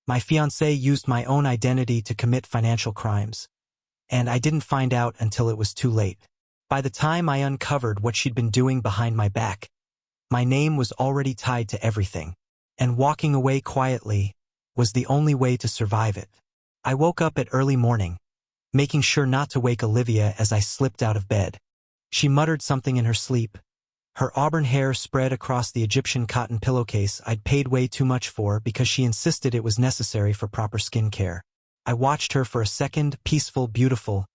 My fiancé used my own identity to commit financial crimes, and I didn't find out until it was too late. By the time I uncovered what she'd been doing behind my back, my name was already tied to everything, and walking away quietly was the only way to survive it. I woke up at early morning, making sure not to wake Olivia as I slipped out of bed. She muttered something in her sleep. Her auburn hair spread across the Egyptian cotton pillowcase I'd paid way too much for because she insisted it was necessary for proper skin care. I watched her for a second, peaceful, beautiful,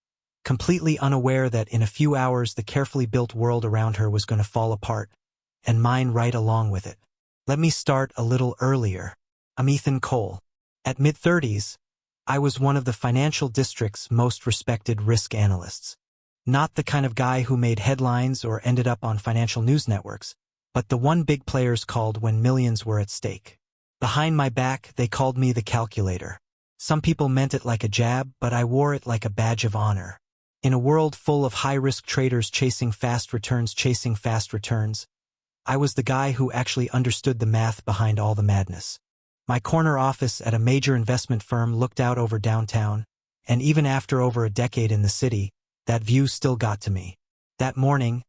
completely unaware that in a few hours the carefully built world around her was going to fall apart, and mine right along with it. Let me start a little earlier. I'm Ethan Cole. At mid-30s, I was one of the financial district's most respected risk analysts. Not the kind of guy who made headlines or ended up on financial news networks, but the one big players called when millions were at stake. Behind my back, they called me the calculator. Some people meant it like a jab, but I wore it like a badge of honor. In a world full of high-risk traders chasing fast returns, I was the guy who actually understood the math behind all the madness. My corner office at a major investment firm looked out over downtown, and even after over a decade in the city, that view still got to me. That morning,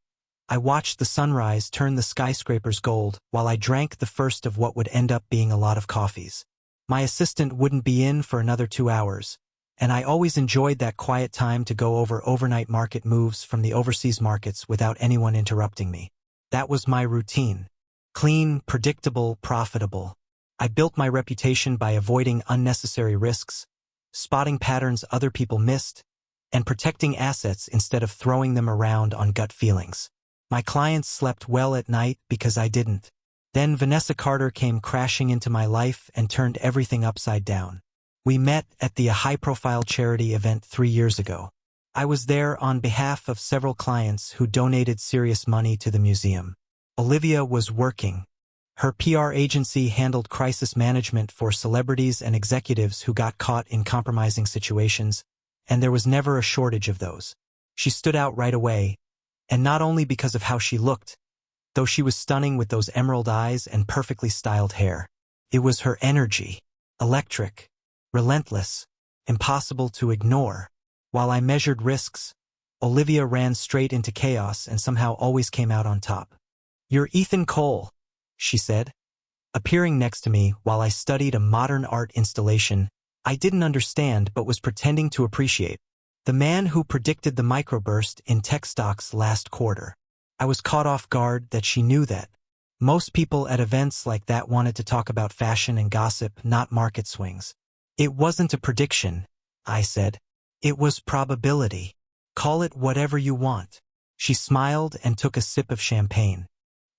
I watched the sunrise turn the skyscrapers gold while I drank the first of what would end up being a lot of coffees. My assistant wouldn't be in for another 2 hours, and I always enjoyed that quiet time to go over overnight market moves from the overseas markets without anyone interrupting me. That was my routine. Clean, predictable, profitable. I built my reputation by avoiding unnecessary risks, spotting patterns other people missed, and protecting assets instead of throwing them around on gut feelings. My clients slept well at night because I didn't. Then Vanessa Carter came crashing into my life and turned everything upside down. We met at the high-profile charity event 3 years ago. I was there on behalf of several clients who donated serious money to the museum. Olivia was working. Her PR agency handled crisis management for celebrities and executives who got caught in compromising situations, and there was never a shortage of those. She stood out right away, and not only because of how she looked, though she was stunning with those emerald eyes and perfectly styled hair. It was her energy, electric, relentless, impossible to ignore. While I measured risks, Olivia ran straight into chaos and somehow always came out on top. "You're Ethan Cole," she said, appearing next to me while I studied a modern art installation I didn't understand but was pretending to appreciate. The man who predicted the microburst in tech stocks last quarter. I was caught off guard that she knew that. Most people at events like that wanted to talk about fashion and gossip, not market swings. "It wasn't a prediction," I said. "It was probability. Call it whatever you want." She smiled and took a sip of champagne.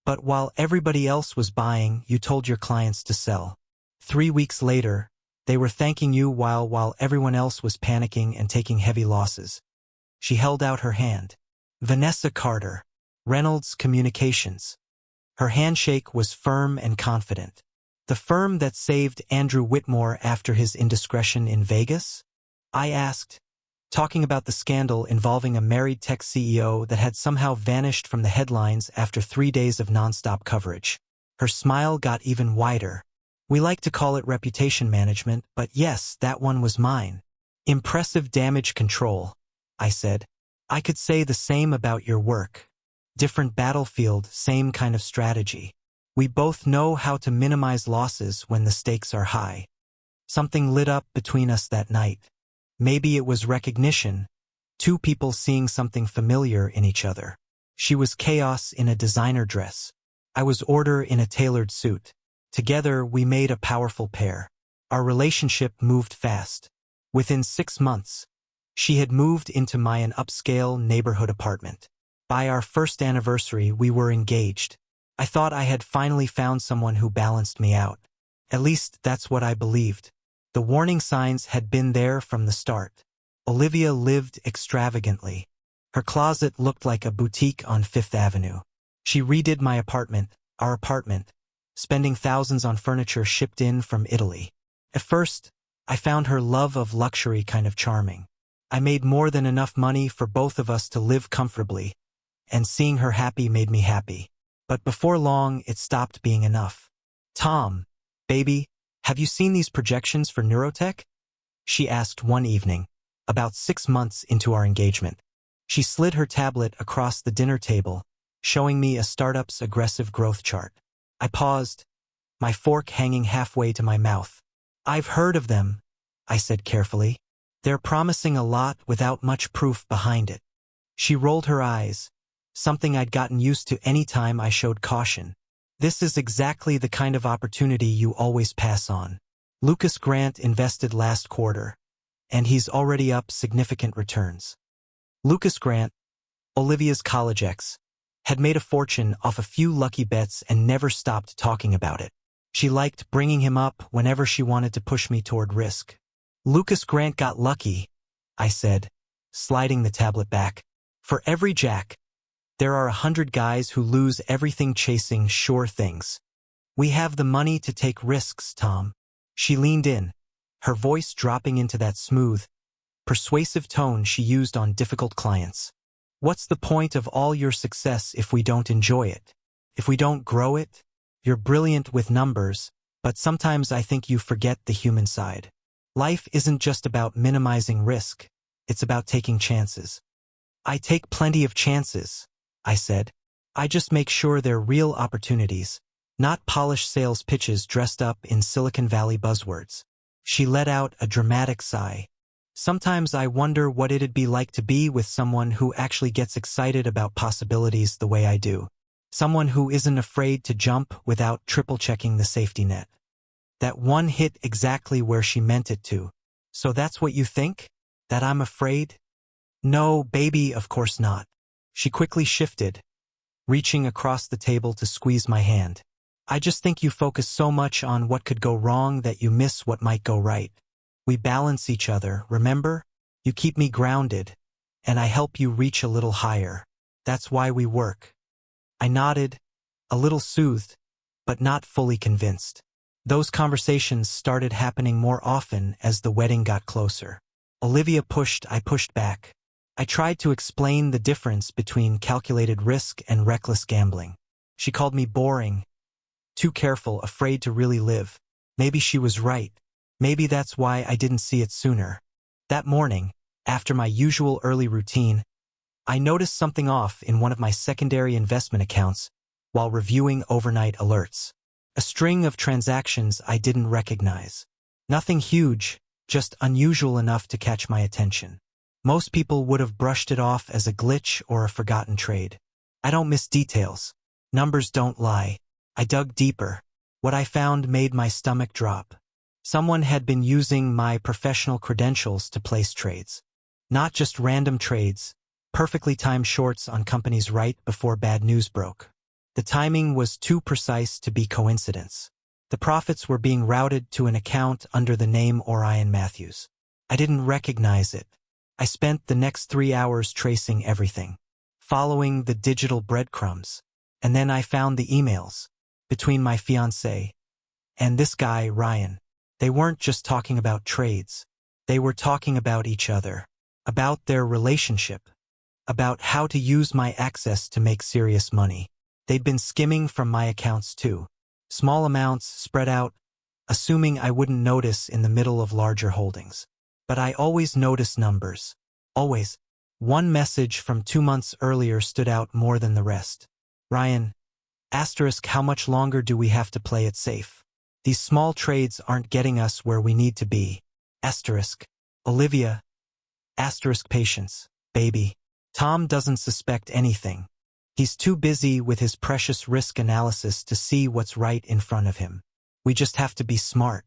"But while everybody else was buying, you told your clients to sell. 3 weeks later, they were thanking you while everyone else was panicking and taking heavy losses." She held out her hand. "Vanessa Carter, Reynolds Communications." Her handshake was firm and confident. "The firm that saved Andrew Whitmore after his indiscretion in Vegas?" I asked, talking about the scandal involving a married tech CEO that had somehow vanished from the headlines after 3 days of nonstop coverage. Her smile got even wider. "We like to call it reputation management, but yes, that one was mine." "Impressive damage control," I said. "I could say the same about your work. Different battlefield, same kind of strategy. We both know how to minimize losses when the stakes are high." Something lit up between us that night. Maybe it was recognition, two people seeing something familiar in each other. She was chaos in a designer dress. I was order in a tailored suit. Together, we made a powerful pair. Our relationship moved fast. Within 6 months, she had moved into my upscale neighborhood apartment. By our first anniversary, we were engaged. I thought I had finally found someone who balanced me out. At least, that's what I believed. The warning signs had been there from the start. Olivia lived extravagantly. Her closet looked like a boutique on Fifth Avenue. She redid our apartment, spending thousands on furniture shipped in from Italy. At first, I found her love of luxury kind of charming. I made more than enough money for both of us to live comfortably, and seeing her happy made me happy. But before long, it stopped being enough. "Tom, baby, Have you seen these projections for neurotech? She asked one evening, about 6 months into our engagement. She slid her tablet across the dinner table, showing me a startup's aggressive growth chart. I paused, my fork hanging halfway to my mouth. I've heard of them, I said carefully. They're promising a lot without much proof behind it. She rolled her eyes, something I'd gotten used to any time I showed caution. This is exactly the kind of opportunity you always pass on. Lucas Grant invested last quarter, and he's already up significant returns. Lucas Grant, Olivia's college ex, had made a fortune off a few lucky bets and never stopped talking about it. She liked bringing him up whenever she wanted to push me toward risk. Lucas Grant got lucky, I said, sliding the tablet back. For every jack, there are 100 guys who lose everything chasing sure things. We have the money to take risks, Tom. She leaned in, her voice dropping into that smooth, persuasive tone she used on difficult clients. What's the point of all your success if we don't enjoy it? If we don't grow it? You're brilliant with numbers, but sometimes I think you forget the human side. Life isn't just about minimizing risk, it's about taking chances. I take plenty of chances, I said. I just make sure they're real opportunities, not polished sales pitches dressed up in Silicon Valley buzzwords. She let out a dramatic sigh. Sometimes I wonder what it'd be like to be with someone who actually gets excited about possibilities the way I do. Someone who isn't afraid to jump without triple-checking the safety net. That one hit exactly where she meant it to. So that's what you think? That I'm afraid? No, baby, of course not. She quickly shifted, reaching across the table to squeeze my hand. I just think you focus so much on what could go wrong that you miss what might go right. We balance each other, remember? You keep me grounded, and I help you reach a little higher. That's why we work. I nodded, a little soothed, but not fully convinced. Those conversations started happening more often as the wedding got closer. Olivia pushed, I pushed back. I tried to explain the difference between calculated risk and reckless gambling. She called me boring, too careful, afraid to really live. Maybe she was right. Maybe that's why I didn't see it sooner. That morning, after my usual early routine, I noticed something off in one of my secondary investment accounts while reviewing overnight alerts. A string of transactions I didn't recognize. Nothing huge, just unusual enough to catch my attention. Most people would have brushed it off as a glitch or a forgotten trade. I don't miss details. Numbers don't lie. I dug deeper. What I found made my stomach drop. Someone had been using my professional credentials to place trades. Not just random trades, perfectly timed shorts on companies right before bad news broke. The timing was too precise to be coincidence. The profits were being routed to an account under the name Orion Matthews. I didn't recognize it. I spent the next 3 hours tracing everything, following the digital breadcrumbs. And then I found the emails between my fiancée and this guy, Ryan. They weren't just talking about trades. They were talking about each other, about their relationship, about how to use my access to make serious money. They'd been skimming from my accounts too. Small amounts spread out, assuming I wouldn't notice in the middle of larger holdings. But I always notice numbers. Always. One message from 2 months earlier stood out more than the rest. Ryan, asterisk, how much longer do we have to play it safe? These small trades aren't getting us where we need to be. Asterisk. Olivia. Asterisk, patience, baby. Tom doesn't suspect anything. He's too busy with his precious risk analysis to see what's right in front of him. We just have to be smart.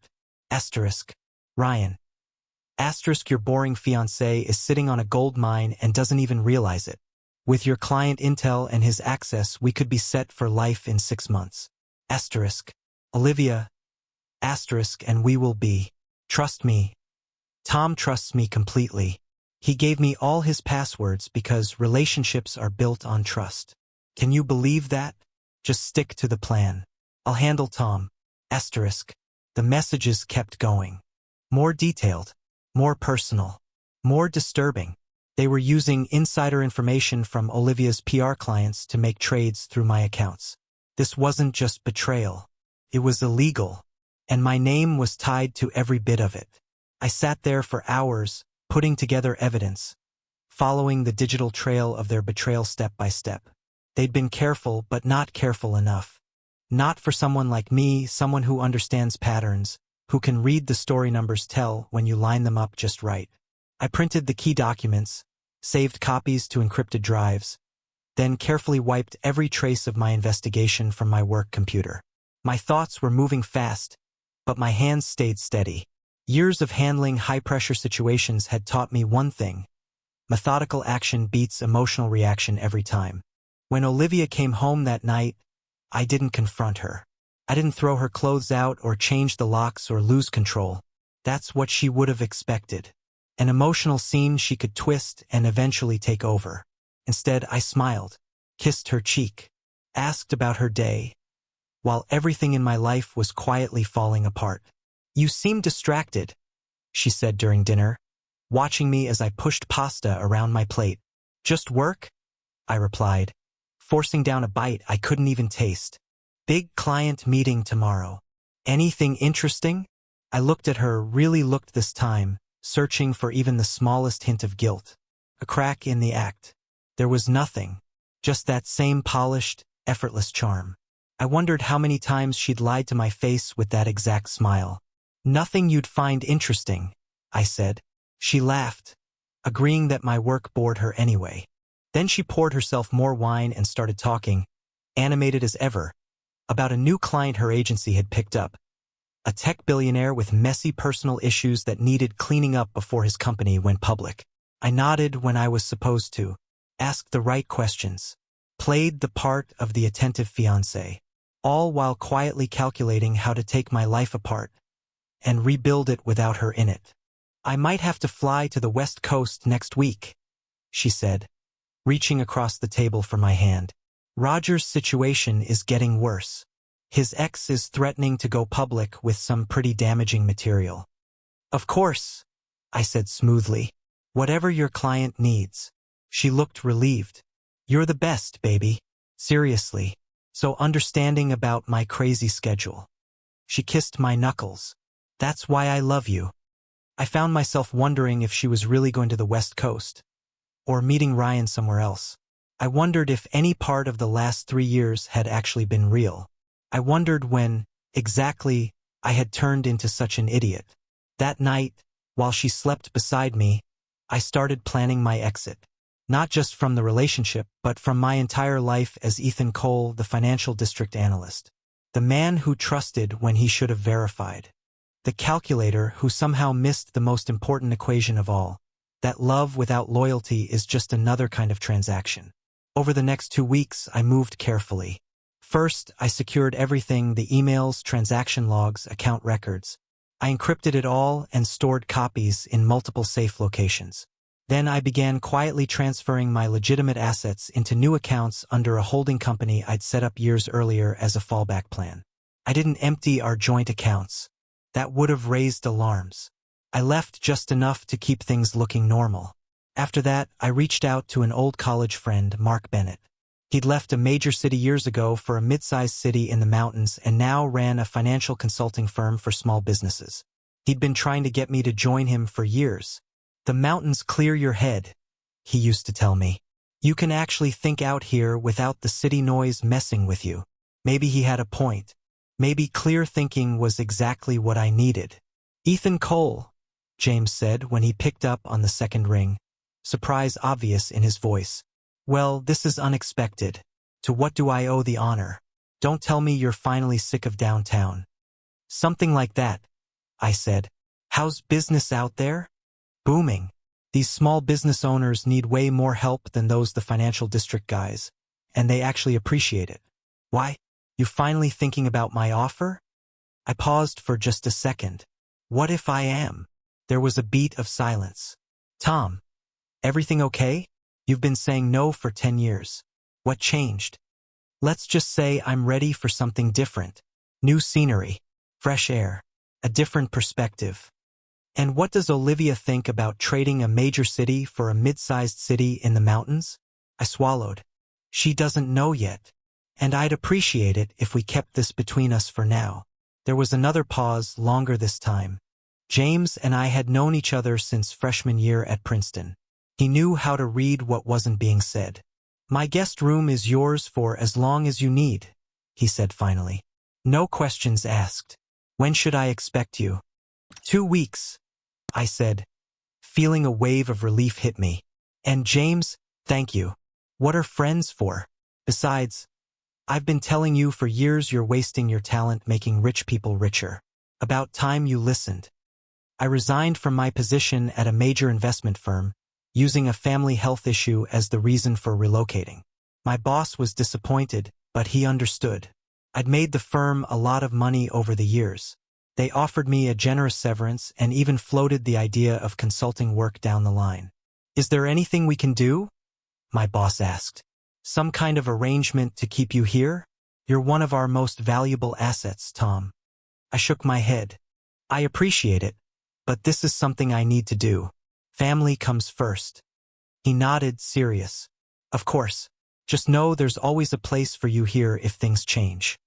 Asterisk. Ryan. Asterisk, your boring fiancé is sitting on a gold mine and doesn't even realize it. With your client intel and his access, we could be set for life in 6 months. Asterisk. Olivia. Asterisk, and we will be. Trust me. Tom trusts me completely. He gave me all his passwords because relationships are built on trust. Can you believe that? Just stick to the plan. I'll handle Tom. Asterisk. The messages kept going. More detailed. More personal. More disturbing. They were using insider information from Olivia's PR clients to make trades through my accounts. This wasn't just betrayal. It was illegal. and my name was tied to every bit of it. I sat there for hours, putting together evidence, following the digital trail of their betrayal step by step. They'd been careful, but not careful enough. Not for someone like me, someone who understands patterns, who can read the story numbers tell when you line them up just right. I printed the key documents, saved copies to encrypted drives, then carefully wiped every trace of my investigation from my work computer. My thoughts were moving fast, but my hands stayed steady. Years of handling high-pressure situations had taught me one thing: methodical action beats emotional reaction every time. When Olivia came home that night, I didn't confront her. I didn't throw her clothes out or change the locks or lose control. That's what she would have expected. An emotional scene she could twist and eventually take over. Instead, I smiled, kissed her cheek, asked about her day, while everything in my life was quietly falling apart. "You seem distracted," she said during dinner, watching me as I pushed pasta around my plate. "Just work?" I replied, forcing down a bite I couldn't even taste. "Big client meeting tomorrow. Anything interesting?" I looked at her, really looked this time, searching for even the smallest hint of guilt. A crack in the act. There was nothing, just that same polished, effortless charm. I wondered how many times she'd lied to my face with that exact smile. "Nothing you'd find interesting," I said. She laughed, agreeing that my work bored her anyway. Then she poured herself more wine and started talking, animated as ever, about a new client her agency had picked up. A tech billionaire with messy personal issues that needed cleaning up before his company went public. I nodded when I was supposed to, asked the right questions, played the part of the attentive fiancé, all while quietly calculating how to take my life apart and rebuild it without her in it. "I might have to fly to the West Coast next week," she said, reaching across the table for my hand. "Roger's situation is getting worse. His ex is threatening to go public with some pretty damaging material." "Of course," I said smoothly. "Whatever your client needs." She looked relieved. "You're the best, baby. Seriously. So understanding about my crazy schedule." She kissed my knuckles. "That's why I love you." I found myself wondering if she was really going to the West Coast, or meeting Ryan somewhere else. I wondered if any part of the last 3 years had actually been real. I wondered when, exactly, I had turned into such an idiot. That night, while she slept beside me, I started planning my exit. Not just from the relationship, but from my entire life as Ethan Cole, the financial district analyst. The man who trusted when he should have verified. The calculator who somehow missed the most important equation of all, that love without loyalty is just another kind of transaction. Over the next 2 weeks, I moved carefully. First, I secured everything: the emails, transaction logs, account records. I encrypted it all and stored copies in multiple safe locations. Then I began quietly transferring my legitimate assets into new accounts under a holding company I'd set up years earlier as a fallback plan. I didn't empty our joint accounts. That would have raised alarms. I left just enough to keep things looking normal. After that, I reached out to an old college friend, Mark Bennett. He'd left a major city years ago for a mid-sized city in the mountains and now ran a financial consulting firm for small businesses. He'd been trying to get me to join him for years. "The mountains clear your head," he used to tell me. "You can actually think out here without the city noise messing with you." Maybe he had a point. Maybe clear thinking was exactly what I needed. "Ethan Cole," James said when he picked up on the second ring, surprise obvious in his voice. "Well, this is unexpected. To what do I owe the honor? Don't tell me you're finally sick of downtown." "Something like that," I said. "How's business out there?" "Booming. These small business owners need way more help than those the financial district guys, and they actually appreciate it." "Why? You finally thinking about my offer?" I paused for just a second. "What if I am?" There was a beat of silence. "Tom, everything okay? You've been saying no for 10 years. What changed?" "Let's just say I'm ready for something different. New scenery, fresh air, a different perspective." "And what does Olivia think about trading a major city for a mid-sized city in the mountains?" I swallowed. "She doesn't know yet. And I'd appreciate it if we kept this between us for now. There was another pause, longer this time. James and I had known each other since freshman year at Princeton. He knew how to read what wasn't being said. "My guest room is yours for as long as you need," he said finally. "No questions asked. When should I expect you?" 2 weeks, I said, feeling a wave of relief hit me. "And James, thank you. What are friends for? Besides, I've been telling you for years you're wasting your talent making rich people richer. About time you listened." I resigned from my position at a major investment firm, using a family health issue as the reason for relocating. My boss was disappointed, but he understood. I'd made the firm a lot of money over the years. They offered me a generous severance and even floated the idea of consulting work down the line. "Is there anything we can do?" my boss asked. "Some kind of arrangement to keep you here? You're one of our most valuable assets, Tom." I shook my head. "I appreciate it, but this is something I need to do. Family comes first." He nodded, serious. "Of course. Just know there's always a place for you here if things change."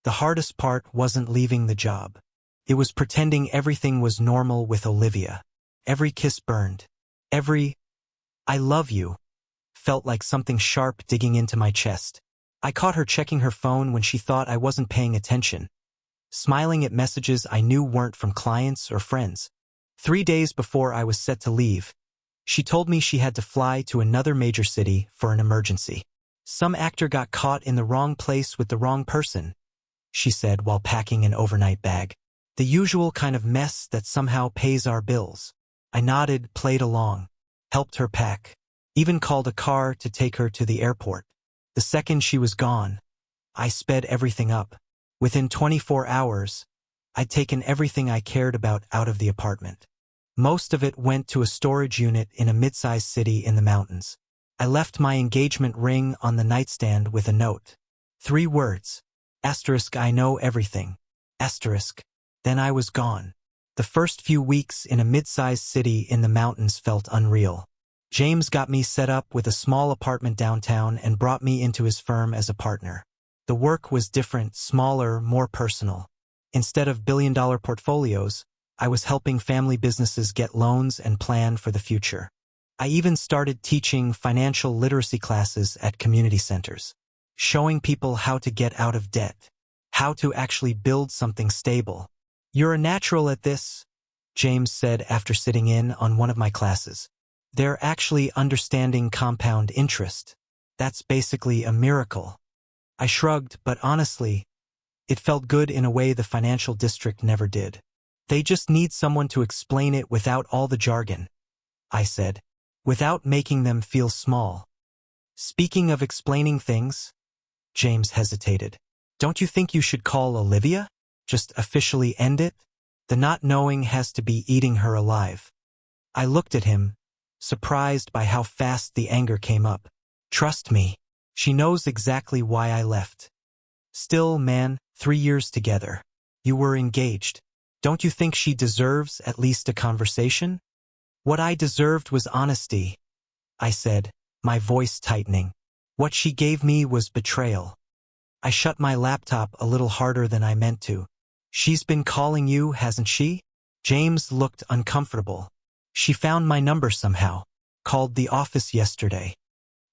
The hardest part wasn't leaving the job. It was pretending everything was normal with Olivia. Every kiss burned. Every "I love you" felt like something sharp digging into my chest. I caught her checking her phone when she thought I wasn't paying attention, smiling at messages I knew weren't from clients or friends. 3 days before I was set to leave, she told me she had to fly to another major city for an emergency. "Some actor got caught in the wrong place with the wrong person," she said while packing an overnight bag. "The usual kind of mess that somehow pays our bills." I nodded, played along, helped her pack, even called a car to take her to the airport. The second she was gone, I sped everything up. Within 24 hours, I'd taken everything I cared about out of the apartment. Most of it went to a storage unit in a mid-sized city in the mountains. I left my engagement ring on the nightstand with a note. 3 words. Asterisk, "I know everything." Asterisk. Then I was gone. The first few weeks in a mid-sized city in the mountains felt unreal. James got me set up with a small apartment downtown and brought me into his firm as a partner. The work was different, smaller, more personal. Instead of billion-dollar portfolios, I was helping family businesses get loans and plan for the future. I even started teaching financial literacy classes at community centers, showing people how to get out of debt, how to actually build something stable. "You're a natural at this," James said after sitting in on one of my classes. "They're actually understanding compound interest. That's basically a miracle." I shrugged, but honestly, it felt good in a way the financial district never did. "They just need someone to explain it without all the jargon," I said, "without making them feel small." "Speaking of explaining things," James hesitated, "don't you think you should call Olivia? Just officially end it? The not knowing has to be eating her alive." I looked at him, surprised by how fast the anger came up. "Trust me. She knows exactly why I left. Still, man, 3 years together. You were engaged. Don't you think she deserves at least a conversation?" "What I deserved was honesty," I said, my voice tightening. "What she gave me was betrayal." I shut my laptop a little harder than I meant to. "She's been calling you, hasn't she?" James looked uncomfortable. "She found my number somehow. Called the office yesterday."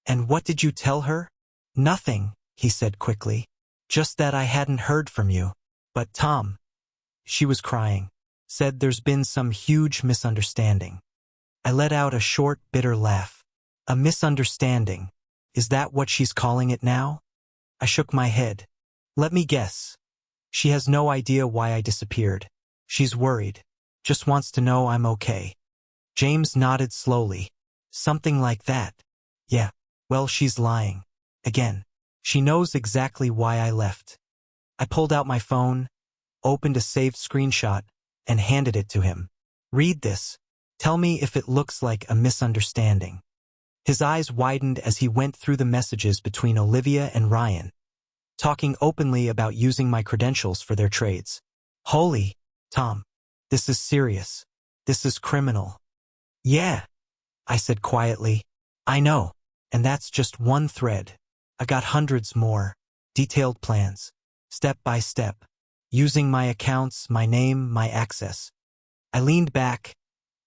"And what did you tell her?" "Nothing," he said quickly. "Just that I hadn't heard from you." "But Tom," she was crying, "said there's been some huge misunderstanding." I let out a short, bitter laugh. "A misunderstanding? Is that what she's calling it now?" I shook my head. "Let me guess. She has no idea why I disappeared. She's worried. Just wants to know I'm okay." James nodded slowly. "Something like that. Yeah. Well, she's lying. Again. She knows exactly why I left." I pulled out my phone, opened a saved screenshot, and handed it to him. "Read this. Tell me if it looks like a misunderstanding." His eyes widened as he went through the messages between Olivia and Ryan, talking openly about using my credentials for their trades. "Holy, Tom, this is serious. This is criminal." "Yeah," I said quietly. "I know. And that's just one thread. I got hundreds more. Detailed plans. Step by step. using my accounts, my name, my access. I leaned back,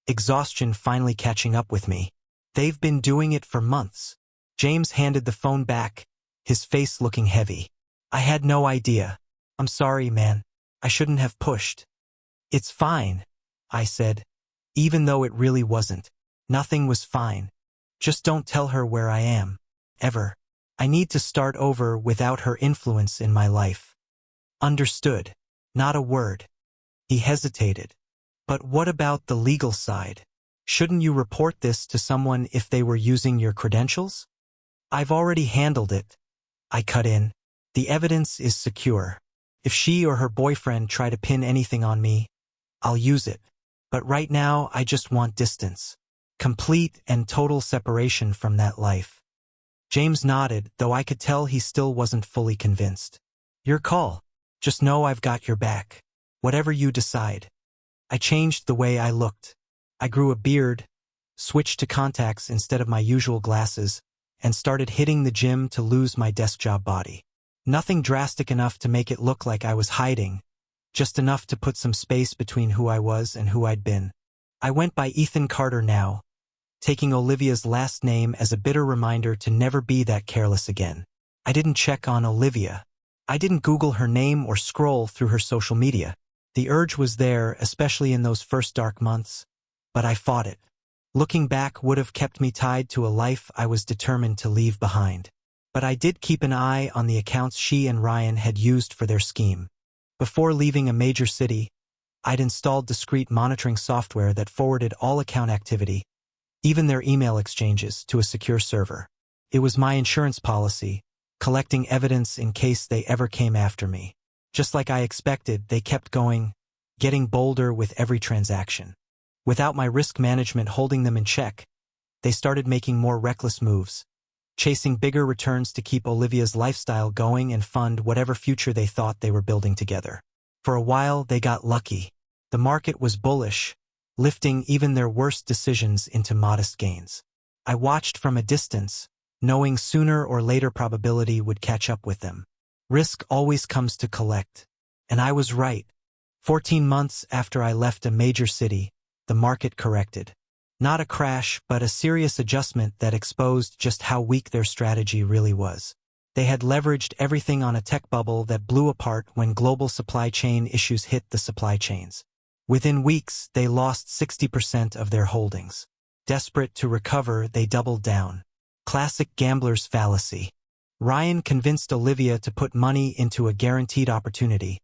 exhaustion finally catching up with me. They've been doing it for months. James handed the phone back, his face looking heavy. I had no idea. I'm sorry, man. I shouldn't have pushed. It's fine, I said, even though it really wasn't. Nothing was fine. Just don't tell her where I am. Ever. I need to start over without her influence in my life. Understood. Not a word. He hesitated. But what about the legal side? Shouldn't you report this to someone if they were using your credentials? I've already handled it. I cut in. The evidence is secure. If she or her boyfriend try to pin anything on me, I'll use it. But right now, I just want distance. Complete and total separation from that life. James nodded, though I could tell he still wasn't fully convinced. Your call. Just know I've got your back. Whatever you decide. I changed the way I looked. I grew a beard, switched to contacts instead of my usual glasses, and started hitting the gym to lose my desk job body. Nothing drastic enough to make it look like I was hiding, just enough to put some space between who I was and who I'd been. I went by Ethan Carter now, taking Olivia's last name as a bitter reminder to never be that careless again. I didn't check on Olivia. I didn't Google her name or scroll through her social media. The urge was there, especially in those first dark months, but I fought it. Looking back would have kept me tied to a life I was determined to leave behind. But I did keep an eye on the accounts she and Ryan had used for their scheme. Before leaving a major city, I'd installed discreet monitoring software that forwarded all account activity, even their email exchanges, to a secure server. It was my insurance policy, collecting evidence in case they ever came after me. Just like I expected, they kept going, getting bolder with every transaction. Without my risk management holding them in check, they started making more reckless moves, chasing bigger returns to keep Olivia's lifestyle going and fund whatever future they thought they were building together. For a while, they got lucky. The market was bullish, lifting even their worst decisions into modest gains. I watched from a distance, knowing sooner or later probability would catch up with them. Risk always comes to collect. And I was right. 14 months after I left a major city, the market corrected. Not a crash, but a serious adjustment that exposed just how weak their strategy really was. They had leveraged everything on a tech bubble that blew apart when global supply chain issues hit the supply chains. Within weeks, they lost 60% of their holdings. Desperate to recover, they doubled down. Classic gambler's fallacy. Ryan convinced Olivia to put money into a guaranteed opportunity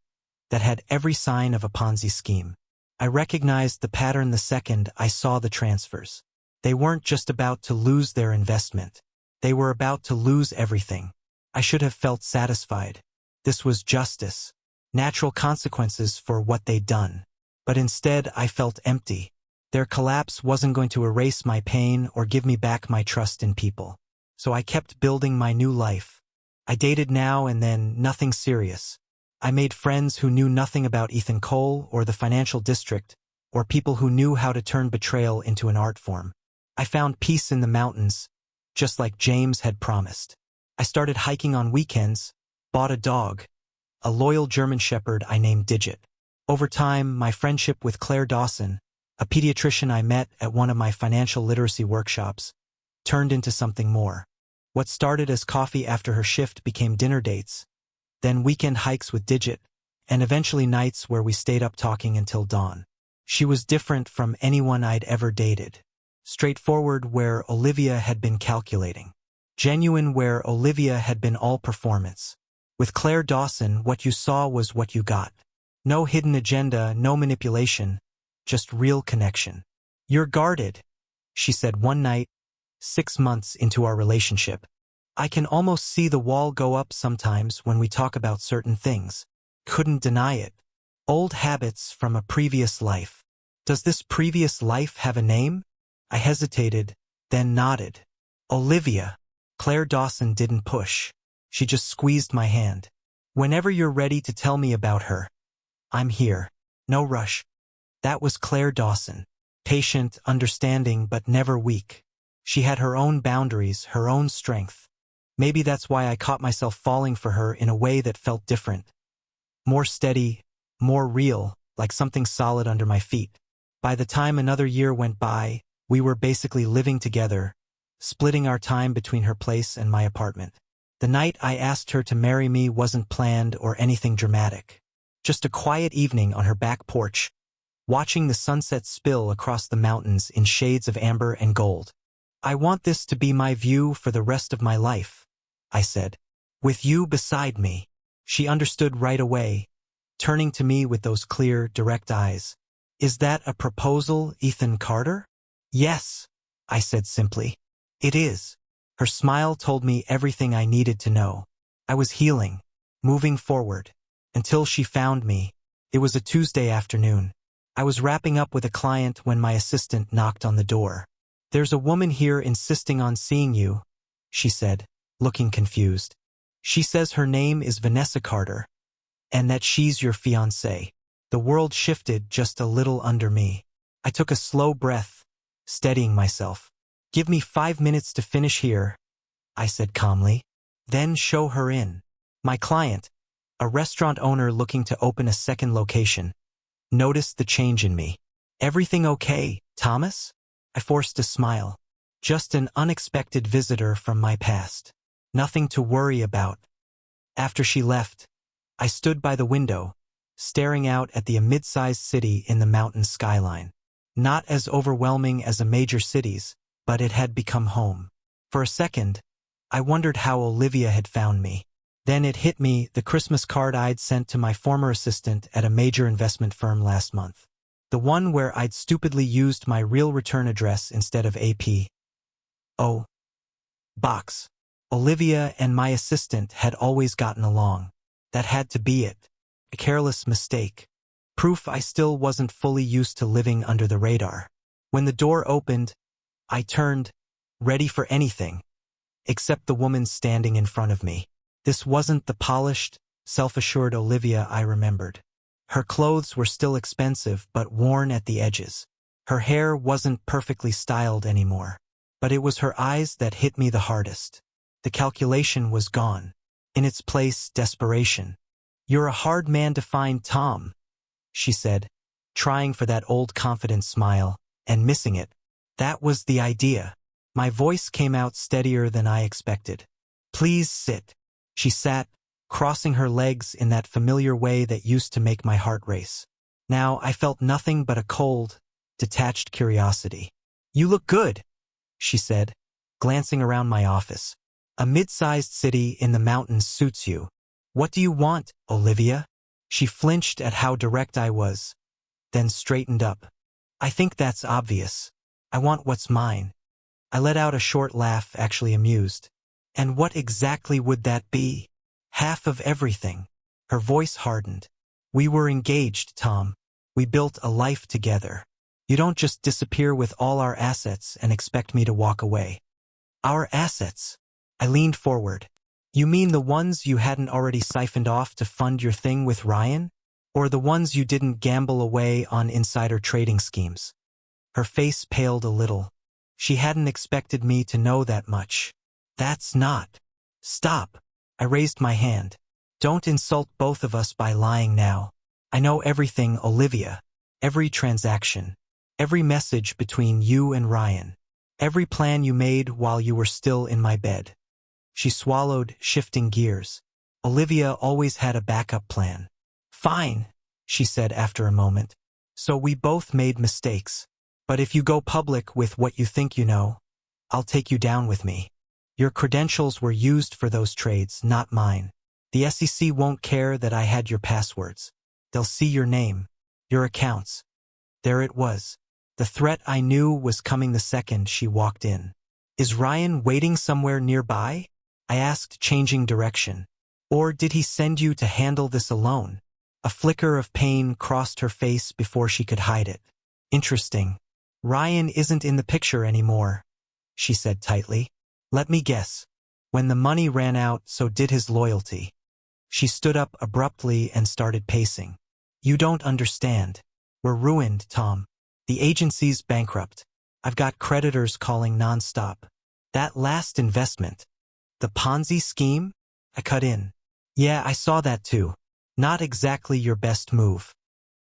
that had every sign of a Ponzi scheme. I recognized the pattern the second I saw the transfers. They weren't just about to lose their investment. They were about to lose everything. I should have felt satisfied. This was justice. Natural consequences for what they'd done. But instead, I felt empty. Their collapse wasn't going to erase my pain or give me back my trust in people. So I kept building my new life. I dated now and then, nothing serious. I made friends who knew nothing about Ethan Cole or the financial district, or people who knew how to turn betrayal into an art form. I found peace in the mountains, just like James had promised. I started hiking on weekends, bought a dog, a loyal German shepherd I named Digit. Over time, my friendship with Claire Dawson, a pediatrician I met at one of my financial literacy workshops, turned into something more. What started as coffee after her shift became dinner dates, then weekend hikes with Digit, and eventually nights where we stayed up talking until dawn. She was different from anyone I'd ever dated. Straightforward where Olivia had been calculating. Genuine where Olivia had been all performance. With Claire Dawson, what you saw was what you got. No hidden agenda, no manipulation, just real connection. You're guarded, she said one night, 6 months into our relationship. I can almost see the wall go up sometimes when we talk about certain things. Couldn't deny it. Old habits from a previous life. Does this previous life have a name? I hesitated, then nodded. Olivia. Claire Dawson didn't push. She just squeezed my hand. Whenever you're ready to tell me about her, I'm here. No rush. That was Claire Dawson. Patient, understanding, but never weak. She had her own boundaries, her own strength. Maybe that's why I caught myself falling for her in a way that felt different. More steady, more real, like something solid under my feet. By the time another year went by, we were basically living together, splitting our time between her place and my apartment. The night I asked her to marry me wasn't planned or anything dramatic. Just a quiet evening on her back porch, watching the sunset spill across the mountains in shades of amber and gold. "I want this to be my view for the rest of my life," I said. "With you beside me." She understood right away, turning to me with those clear, direct eyes. "Is that a proposal, Ethan Carter?" "Yes," I said simply. "It is." Her smile told me everything I needed to know. I was healing, moving forward, until she found me. It was a Tuesday afternoon. I was wrapping up with a client when my assistant knocked on the door. "There's a woman here insisting on seeing you," she said, looking confused. "She says her name is Vanessa Carter, and that she's your fiancée." The world shifted just a little under me. I took a slow breath, steadying myself. "Give me 5 minutes to finish here," I said calmly. "Then show her in." My client, a restaurant owner looking to open a second location, noticed the change in me. "Everything okay, Thomas?" I forced a smile. "Just an unexpected visitor from my past. Nothing to worry about." After she left, I stood by the window, staring out at the mid-sized city in the mountain skyline. Not as overwhelming as a major city's, but it had become home. For a second, I wondered how Olivia had found me. Then it hit me, the Christmas card I'd sent to my former assistant at a major investment firm last month. The one where I'd stupidly used my real return address instead of AP.O. box. Olivia and my assistant had always gotten along. That had to be it. A careless mistake. Proof I still wasn't fully used to living under the radar. When the door opened, I turned, ready for anything, except the woman standing in front of me. This wasn't the polished, self-assured Olivia I remembered. Her clothes were still expensive but worn at the edges. Her hair wasn't perfectly styled anymore. But it was her eyes that hit me the hardest. The calculation was gone. In its place, desperation. "You're a hard man to find, Tom," she said, trying for that old confident smile, and missing it. That was the idea. My voice came out steadier than I expected. "Please sit." She sat, crossing her legs in that familiar way that used to make my heart race. Now I felt nothing but a cold, detached curiosity. "You look good," she said, glancing around my office. "A mid-sized city in the mountains suits you. What do you want, Olivia?" She flinched at how direct I was, then straightened up. "I think that's obvious. I want what's mine." I let out a short laugh, actually amused. "And what exactly would that be?" "Half of everything." Her voice hardened. "We were engaged, Tom. We built a life together. You don't just disappear with all our assets and expect me to walk away." "Our assets?" I leaned forward. "You mean the ones you hadn't already siphoned off to fund your thing with Ryan? Or the ones you didn't gamble away on insider trading schemes?" Her face paled a little. She hadn't expected me to know that much. "That's not." "Stop." I raised my hand. "Don't insult both of us by lying now. I know everything, Olivia. Every transaction. Every message between you and Ryan. Every plan you made while you were still in my bed." She swallowed, shifting gears. "Olivia always had a backup plan." "Fine," she said after a moment. "So we both made mistakes. But if you go public with what you think you know, I'll take you down with me. Your credentials were used for those trades, not mine. The SEC won't care that I had your passwords. They'll see your name, your accounts." There it was. The threat I knew was coming the second she walked in. "Is Ryan waiting somewhere nearby?" I asked, changing direction. "Or did he send you to handle this alone?" A flicker of pain crossed her face before she could hide it. "Interesting. Ryan isn't in the picture anymore," she said tightly. "Let me guess. When the money ran out, so did his loyalty." She stood up abruptly and started pacing. "You don't understand. We're ruined, Tom. The agency's bankrupt. I've got creditors calling nonstop. That last investment. The Ponzi scheme?" I cut in. "Yeah, I saw that too. Not exactly your best move.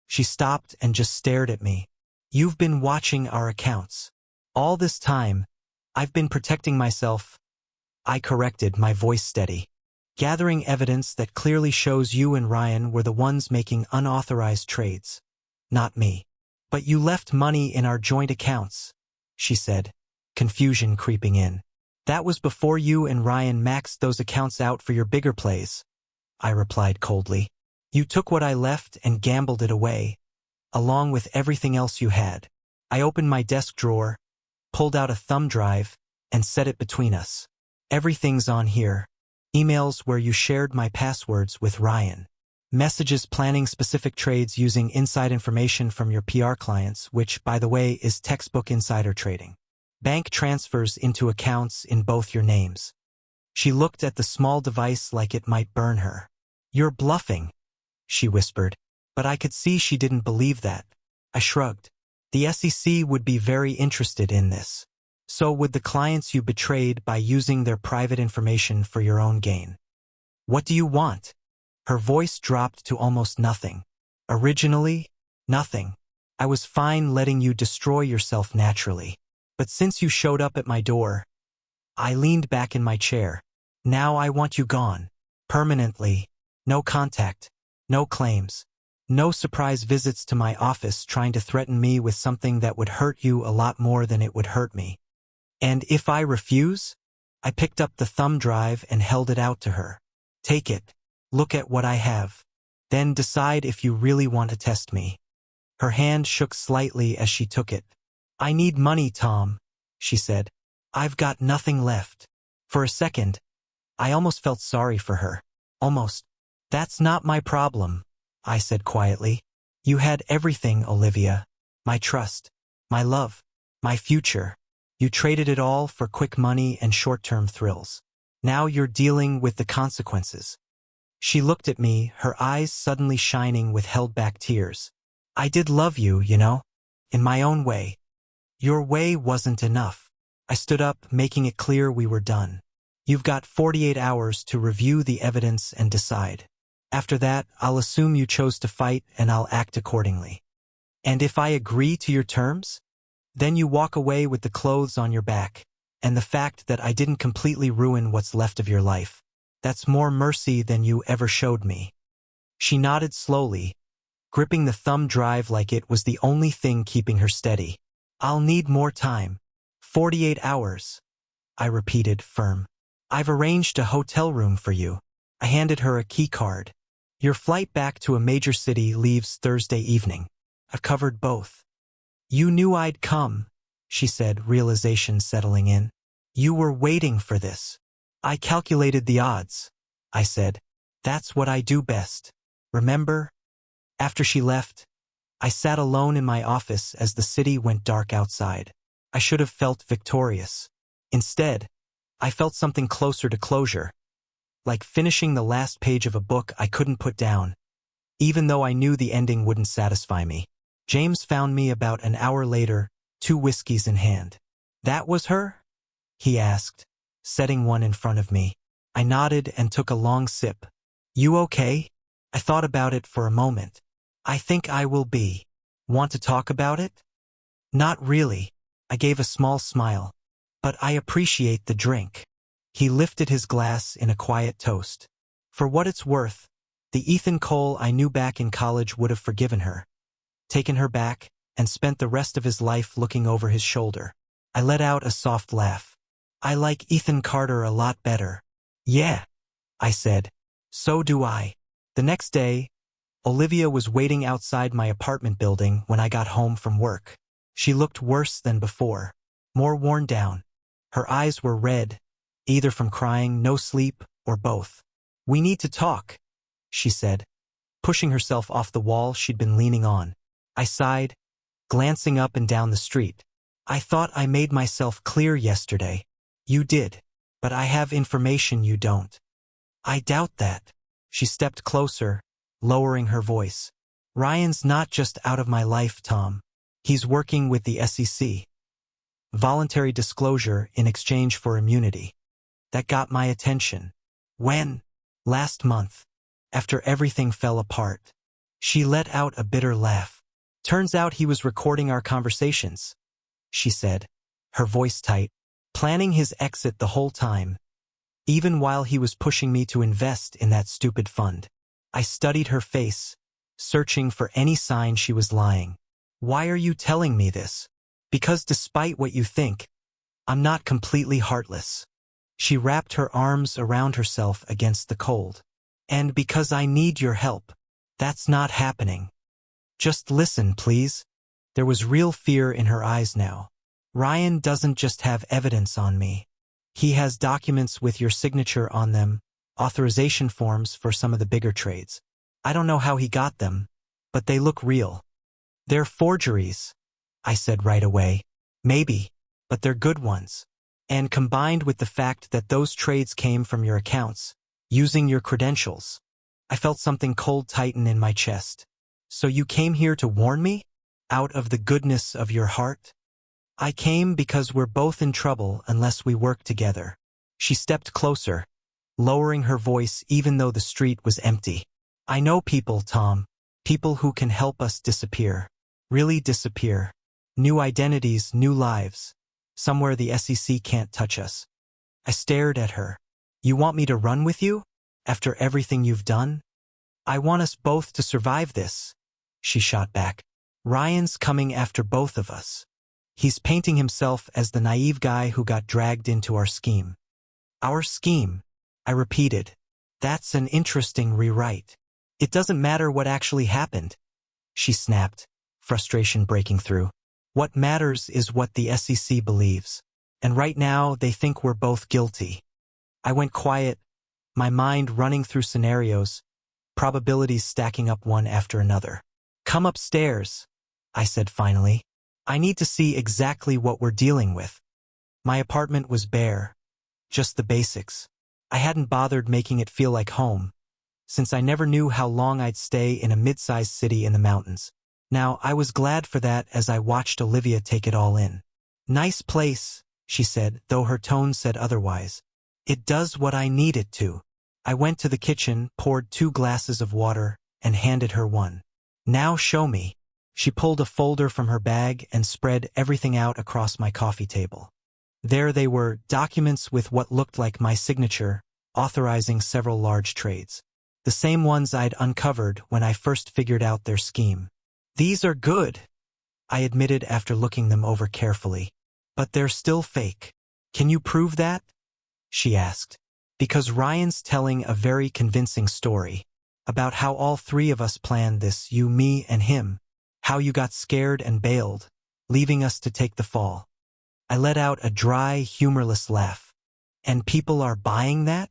She stopped and just stared at me. You've been watching our accounts. All this time, I've been protecting myself. I corrected, my voice steady. Gathering evidence that clearly shows you and Ryan were the ones making unauthorized trades. Not me. But you left money in our joint accounts, she said, confusion creeping in. That was before you and Ryan maxed those accounts out for your bigger plays, I replied coldly. You took what I left and gambled it away, along with everything else you had. I opened my desk drawer, pulled out a thumb drive, and set it between us. Everything's on here. Emails where you shared my passwords with Ryan. Messages planning specific trades using inside information from your PR clients, which, by the way, is textbook insider trading. Bank transfers into accounts in both your names. She looked at the small device like it might burn her. You're bluffing, she whispered, but I could see she didn't believe that. I shrugged. The SEC would be very interested in this. So would the clients you betrayed by using their private information for your own gain. What do you want? Her voice dropped to almost nothing. Originally, nothing. I was fine letting you destroy yourself naturally. But since you showed up at my door, I leaned back in my chair. Now I want you gone. Permanently. No contact. No claims. No surprise visits to my office trying to threaten me with something that would hurt you a lot more than it would hurt me. And if I refuse? I picked up the thumb drive and held it out to her. Take it. Look at what I have. Then decide if you really want to test me. Her hand shook slightly as she took it. I need money, Tom, she said. I've got nothing left. For a second, I almost felt sorry for her. Almost. That's not my problem, I said quietly. You had everything, Olivia. My trust. My love. My future. You traded it all for quick money and short-term thrills. Now you're dealing with the consequences. She looked at me, her eyes suddenly shining with held-back tears. I did love you, you know, in my own way. Your way wasn't enough. I stood up, making it clear we were done. You've got 48 hours to review the evidence and decide. After that, I'll assume you chose to fight and I'll act accordingly. And if I agree to your terms? Then you walk away with the clothes on your back, and the fact that I didn't completely ruin what's left of your life. That's more mercy than you ever showed me. She nodded slowly, gripping the thumb drive like it was the only thing keeping her steady. I'll need more time. 48 hours. I repeated, firm. I've arranged a hotel room for you. I handed her a key card. Your flight back to a major city leaves Thursday evening. I've covered both. You knew I'd come, she said, realization settling in. You were waiting for this. I calculated the odds, I said. That's what I do best. Remember? After she left, I sat alone in my office as the city went dark outside. I should have felt victorious. Instead, I felt something closer to closure, like finishing the last page of a book I couldn't put down, even though I knew the ending wouldn't satisfy me. James found me about an hour later, 2 whiskeys in hand. That was her? He asked, setting one in front of me. I nodded and took a long sip. You okay? I thought about it for a moment. I think I will be. Want to talk about it? Not really. I gave a small smile. But I appreciate the drink. He lifted his glass in a quiet toast. For what it's worth, the Ethan Cole I knew back in college would have forgiven her, taken her back, and spent the rest of his life looking over his shoulder. I let out a soft laugh. I like Ethan Carter a lot better. Yeah, I said. So do I. The next day, Olivia was waiting outside my apartment building when I got home from work. She looked worse than before, more worn down. Her eyes were red, either from crying, no sleep, or both. We need to talk, she said, pushing herself off the wall she'd been leaning on. I sighed, glancing up and down the street. I thought I made myself clear yesterday. You did, but I have information you don't. I doubt that. She stepped closer, lowering her voice. Ryan's not just out of my life, Tom. He's working with the SEC. Voluntary disclosure in exchange for immunity. That got my attention. When? Last month. after everything fell apart. She let out a bitter laugh. Turns out he was recording our conversations, she said, her voice tight, planning his exit the whole time, even while he was pushing me to invest in that stupid fund. I studied her face, searching for any sign she was lying. Why are you telling me this? Because despite what you think, I'm not completely heartless. She wrapped her arms around herself against the cold. And because I need your help. That's not happening. Just listen, please. There was real fear in her eyes now. Ryan doesn't just have evidence on me. He has documents with your signature on them, authorization forms for some of the bigger trades. I don't know how he got them, but they look real. They're forgeries, I said right away. Maybe, but they're good ones. And combined with the fact that those trades came from your accounts, using your credentials, I felt something cold tighten in my chest. So you came here to warn me? Out of the goodness of your heart? I came because we're both in trouble unless we work together. She stepped closer, lowering her voice even though the street was empty. I know people, Tom. People who can help us disappear. Really disappear. New identities, new lives. Somewhere the SEC can't touch us. I stared at her. You want me to run with you? After everything you've done? I want us both to survive this, she shot back. Ryan's coming after both of us. He's painting himself as the naive guy who got dragged into our scheme. Our scheme, I repeated. That's an interesting rewrite. It doesn't matter what actually happened, she snapped, frustration breaking through. What matters is what the SEC believes. And right now, they think we're both guilty. I went quiet, my mind running through scenarios, probabilities stacking up one after another. Come upstairs, I said finally. I need to see exactly what we're dealing with. My apartment was bare, just the basics. I hadn't bothered making it feel like home, since I never knew how long I'd stay in a mid-sized city in the mountains. Now, I was glad for that as I watched Olivia take it all in. Nice place, she said, though her tone said otherwise. It does what I need it to. I went to the kitchen, poured 2 glasses of water, and handed her one. Now show me. She pulled a folder from her bag and spread everything out across my coffee table. There they were, documents with what looked like my signature, authorizing several large trades. The same ones I'd uncovered when I first figured out their scheme. These are good, I admitted after looking them over carefully. But they're still fake. Can you prove that? She asked. Because Ryan's telling a very convincing story about how all 3 of us planned this, you, me, and him. How you got scared and bailed, leaving us to take the fall. I let out a dry, humorless laugh. And people are buying that?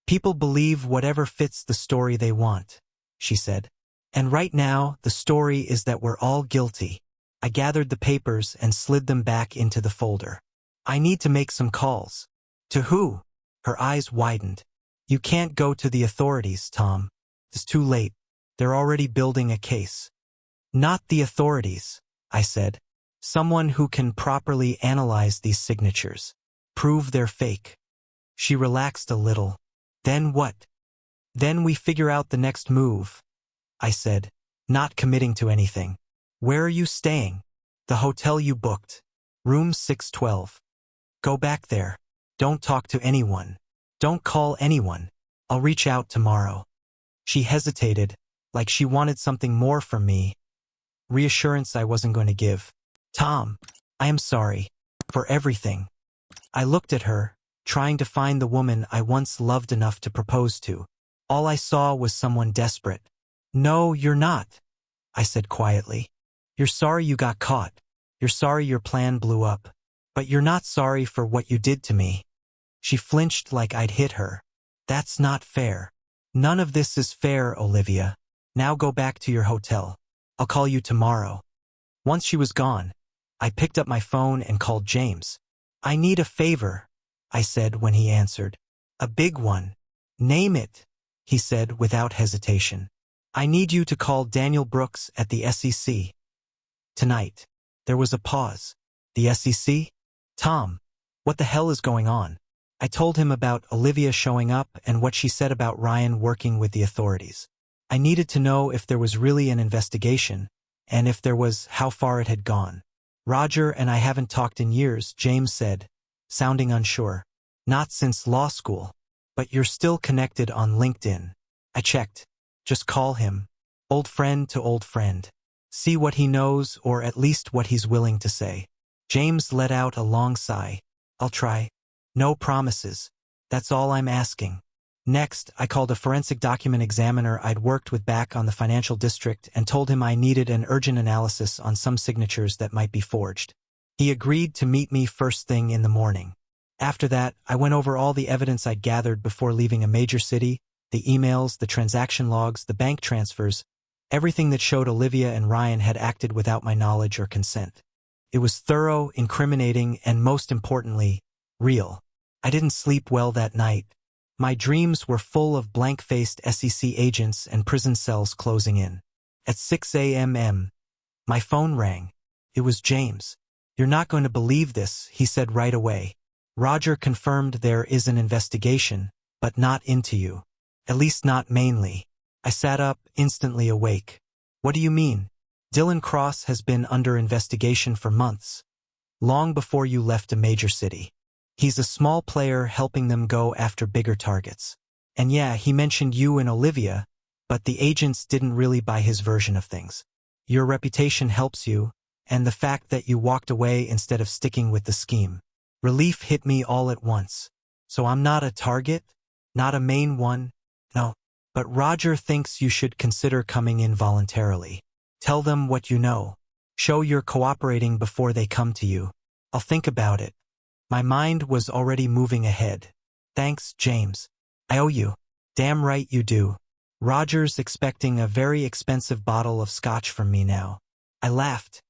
People believe whatever fits the story they want, she said. And right now, the story is that we're all guilty. I gathered the papers and slid them back into the folder. I need to make some calls. To who? Her eyes widened. You can't go to the authorities, Tom. It's too late. They're already building a case. Not the authorities, I said. Someone who can properly analyze these signatures. Prove they're fake. She relaxed a little. Then what? Then we figure out the next move, I said, not committing to anything. Where are you staying? The hotel you booked. Room 612. Go back there. Don't talk to anyone. Don't call anyone. I'll reach out tomorrow. She hesitated, like she wanted something more from me. Reassurance I wasn't going to give. Tom, I am sorry. For everything. I looked at her, trying to find the woman I once loved enough to propose to. All I saw was someone desperate. No, you're not, I said quietly. You're sorry you got caught. You're sorry your plan blew up. But you're not sorry for what you did to me. She flinched like I'd hit her. That's not fair. None of this is fair, Olivia. Now go back to your hotel. I'll call you tomorrow. Once she was gone, I picked up my phone and called James. I need a favor, I said when he answered. A big one. Name it, he said without hesitation. I need you to call Daniel Brooks at the SEC. Tonight. There was a pause. The SEC? Tom, what the hell is going on? I told him about Olivia showing up and what she said about Ryan working with the authorities. I needed to know if there was really an investigation, and if there was, how far it had gone. Roger and I haven't talked in years, James said, sounding unsure. Not since law school. But you're still connected on LinkedIn. I checked. Just call him. Old friend to old friend. See what he knows, or at least what he's willing to say. James let out a long sigh. I'll try. No promises. That's all I'm asking. Next, I called a forensic document examiner I'd worked with back on the financial district and told him I needed an urgent analysis on some signatures that might be forged. He agreed to meet me first thing in the morning. After that, I went over all the evidence I'd gathered before leaving a major city, the emails, the transaction logs, the bank transfers, everything that showed Olivia and Ryan had acted without my knowledge or consent. It was thorough, incriminating, and most importantly, real. I didn't sleep well that night. My dreams were full of blank-faced SEC agents and prison cells closing in. At 6 a.m., my phone rang. It was James. You're not going to believe this, he said right away. Roger confirmed there is an investigation, but not into you. At least not mainly. I sat up, instantly awake. What do you mean? Dylan Cross has been under investigation for months. Long before you left a major city. He's a small player helping them go after bigger targets. And yeah, he mentioned you and Olivia, but the agents didn't really buy his version of things. Your reputation helps you, and the fact that you walked away instead of sticking with the scheme. Relief hit me all at once. So I'm not a target? Not a main one? No. But Roger thinks you should consider coming in voluntarily. Tell them what you know. Show you're cooperating before they come to you. I'll think about it. My mind was already moving ahead. Thanks, James. I owe you. Damn right you do. Roger's expecting a very expensive bottle of scotch from me now. I laughed,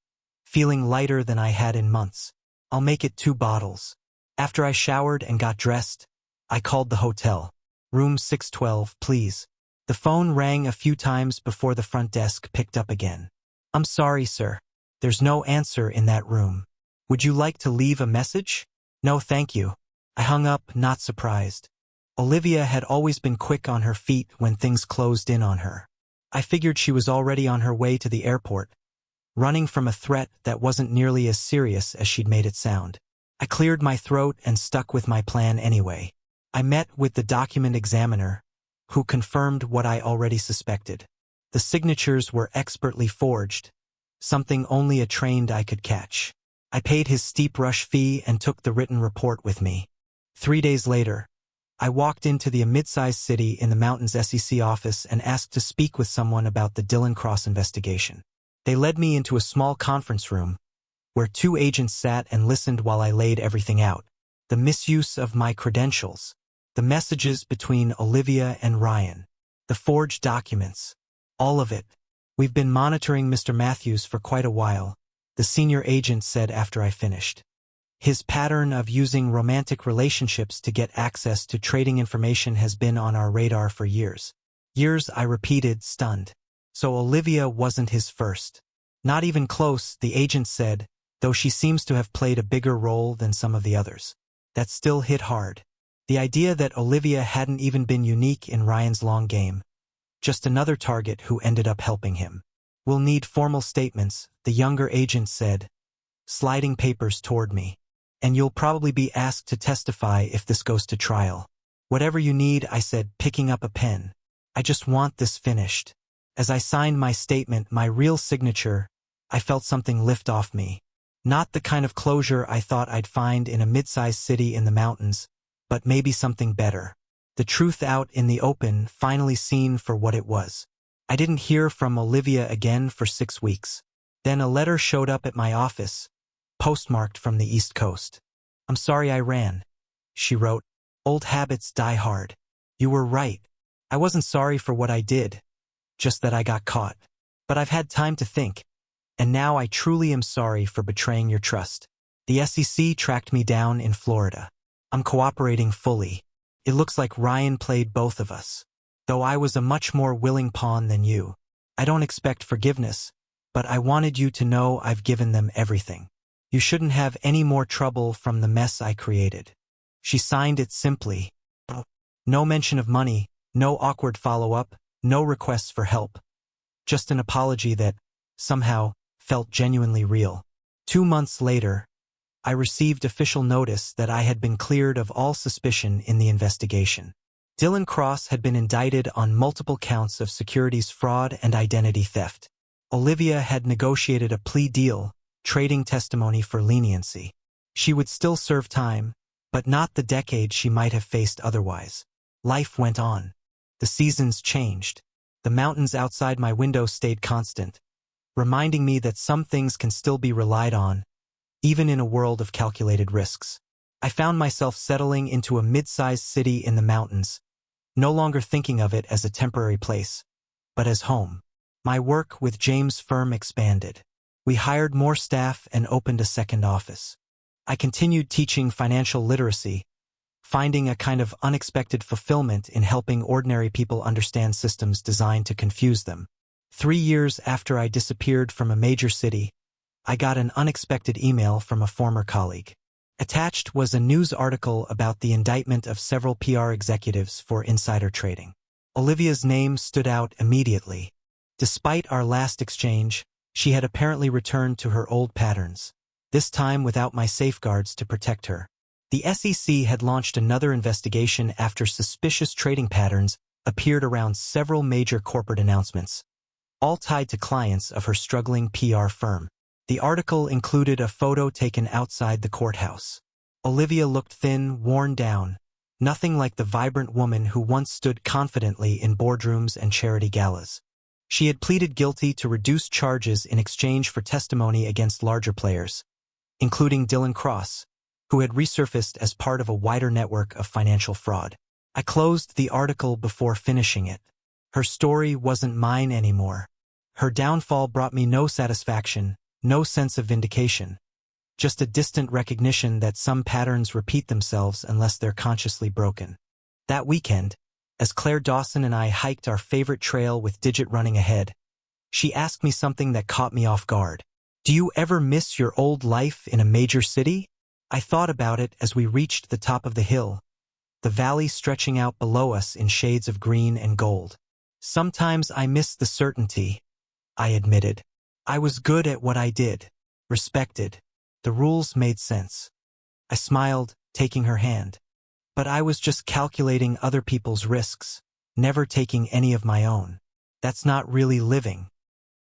feeling lighter than I had in months. I'll make it 2 bottles. After I showered and got dressed, I called the hotel. Room 612, please. The phone rang a few times before the front desk picked up again. I'm sorry, sir. There's no answer in that room. Would you like to leave a message? No, thank you. I hung up, not surprised. Olivia had always been quick on her feet when things closed in on her. I figured she was already on her way to the airport, running from a threat that wasn't nearly as serious as she'd made it sound. I cleared my throat and stuck with my plan anyway. I met with the document examiner, who confirmed what I already suspected. The signatures were expertly forged, something only a trained eye could catch. I paid his steep rush fee and took the written report with me. 3 days later, I walked into the mid-sized city in the mountains SEC office and asked to speak with someone about the Dylan Cross investigation. They led me into a small conference room, where 2 agents sat and listened while I laid everything out. The misuse of my credentials, the messages between Olivia and Ryan, the forged documents, all of it. We've been monitoring Mr. Matthews for quite a while, the senior agent said after I finished. His pattern of using romantic relationships to get access to trading information has been on our radar for years. Years, I repeated, stunned. So Olivia wasn't his first. Not even close, the agent said, though she seems to have played a bigger role than some of the others. That still hit hard. The idea that Olivia hadn't even been unique in Ryan's long game. Just another target who ended up helping him. We'll need formal statements, the younger agent said, sliding papers toward me. And you'll probably be asked to testify if this goes to trial. Whatever you need, I said, picking up a pen. I just want this finished. As I signed my statement, my real signature, I felt something lift off me. Not the kind of closure I thought I'd find in a mid-sized city in the mountains, but maybe something better. The truth out in the open, finally seen for what it was. I didn't hear from Olivia again for 6 weeks. Then a letter showed up at my office, postmarked from the East Coast. I'm sorry I ran, she wrote. Old habits die hard. You were right. I wasn't sorry for what I did, just that I got caught. But I've had time to think. And now I truly am sorry for betraying your trust. The SEC tracked me down in Florida. I'm cooperating fully. It looks like Ryan played both of us. Though I was a much more willing pawn than you. I don't expect forgiveness, but I wanted you to know I've given them everything. You shouldn't have any more trouble from the mess I created. She signed it simply. No mention of money, no awkward follow-up, no requests for help. Just an apology that, somehow, felt genuinely real. 2 months later, I received official notice that I had been cleared of all suspicion in the investigation. Dylan Cross had been indicted on multiple counts of securities fraud and identity theft. Olivia had negotiated a plea deal, trading testimony for leniency. She would still serve time, but not the decade she might have faced otherwise. Life went on. The seasons changed. The mountains outside my window stayed constant, reminding me that some things can still be relied on, even in a world of calculated risks. I found myself settling into a mid-sized city in the mountains, no longer thinking of it as a temporary place, but as home. My work with James' firm expanded. We hired more staff and opened a second office. I continued teaching financial literacy, finding a kind of unexpected fulfillment in helping ordinary people understand systems designed to confuse them. 3 years after I disappeared from a major city, I got an unexpected email from a former colleague. Attached was a news article about the indictment of several PR executives for insider trading. Olivia's name stood out immediately. Despite our last exchange, she had apparently returned to her old patterns, this time without my safeguards to protect her. The SEC had launched another investigation after suspicious trading patterns appeared around several major corporate announcements, all tied to clients of her struggling PR firm. The article included a photo taken outside the courthouse. Olivia looked thin, worn down, nothing like the vibrant woman who once stood confidently in boardrooms and charity galas. She had pleaded guilty to reduced charges in exchange for testimony against larger players, including Dylan Cross, who had resurfaced as part of a wider network of financial fraud. I closed the article before finishing it. Her story wasn't mine anymore. Her downfall brought me no satisfaction, no sense of vindication, just a distant recognition that some patterns repeat themselves unless they're consciously broken. That weekend, as Claire Dawson and I hiked our favorite trail with Digit running ahead, she asked me something that caught me off guard. "Do you ever miss your old life in a major city?" I thought about it as we reached the top of the hill, the valley stretching out below us in shades of green and gold. "Sometimes I miss the certainty," I admitted. "I was good at what I did, respected. The rules made sense." I smiled, taking her hand. But I was just calculating other people's risks, never taking any of my own. That's not really living.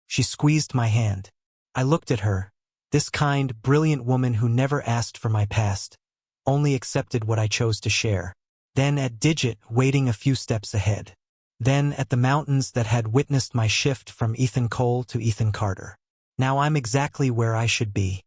She squeezed my hand. I looked at her, this kind, brilliant woman who never asked for my past, only accepted what I chose to share. Then at Digit, waiting a few steps ahead. Then at the mountains that had witnessed my shift from Ethan Cole to Ethan Carter. Now I'm exactly where I should be.